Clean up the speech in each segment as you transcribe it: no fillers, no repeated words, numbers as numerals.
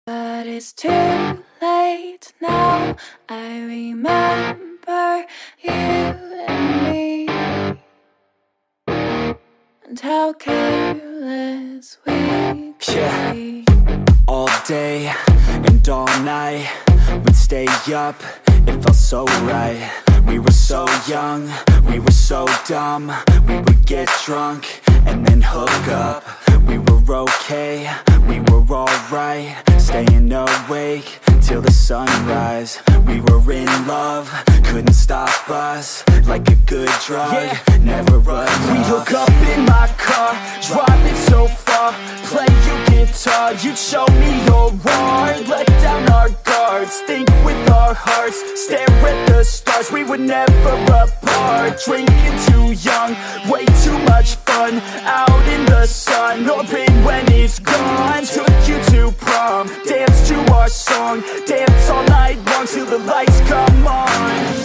But it's too late now. I remember you and me, and how careless we could be. All day and all night, we'd stay up, it felt so right. We were so young, we were so dumb. We would get drunk and then hook up. We were okay, we were alright, staying awake till the sunrise. We were in love, couldn't stop us. Like a good drug, never enough. We'd hook up in my car, driving so far, play you guitar, you'd show me your art. Let down our guards, think with our hearts, stare at the stars. We were never apart, drinking too young, way too much fun. Out in the sun, hoping when it's gone. Took you to prom, dance to our song, dance all night long till the lights come on.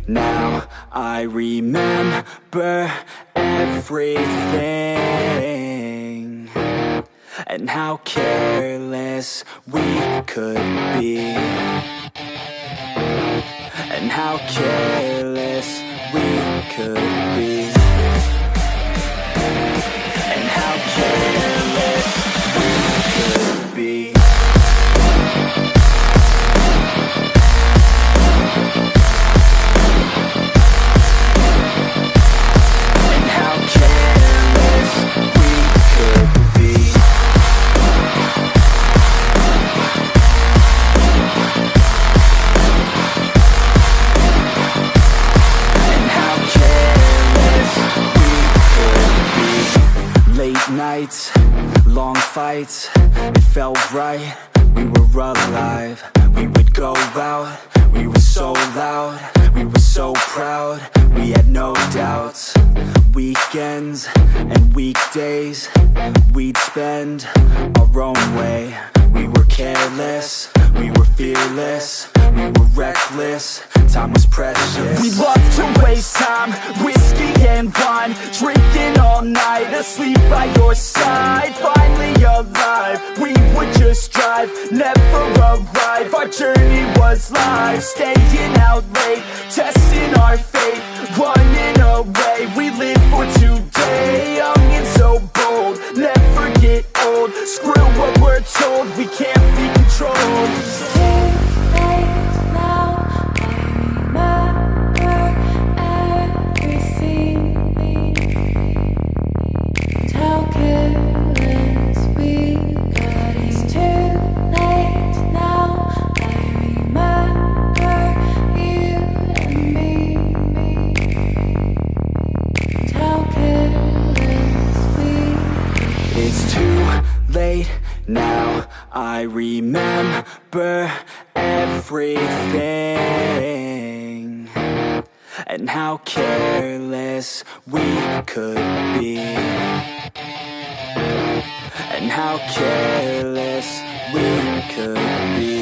Now I remember everything, and how careless we could be, and how careless we could be, and how careless we could be. Nights, long fights, it felt right, we were alive. We would go out, we were so loud, we were so proud, we had no doubts. Weekends and weekdays, we'd spend our own way. We were careless, we were fearless, we were reckless, time was precious. We loved to waste time, whiskey and wine, drinking all night, asleep by your side. Finally alive, we would just drive, never arrive. Our journey was life, staying out late, testing our fate, running away. We live for today, young and so bold, never get old. Screw what we're told, we can't be controlled. Now I remember everything, and how careless we could be, and how careless we could be.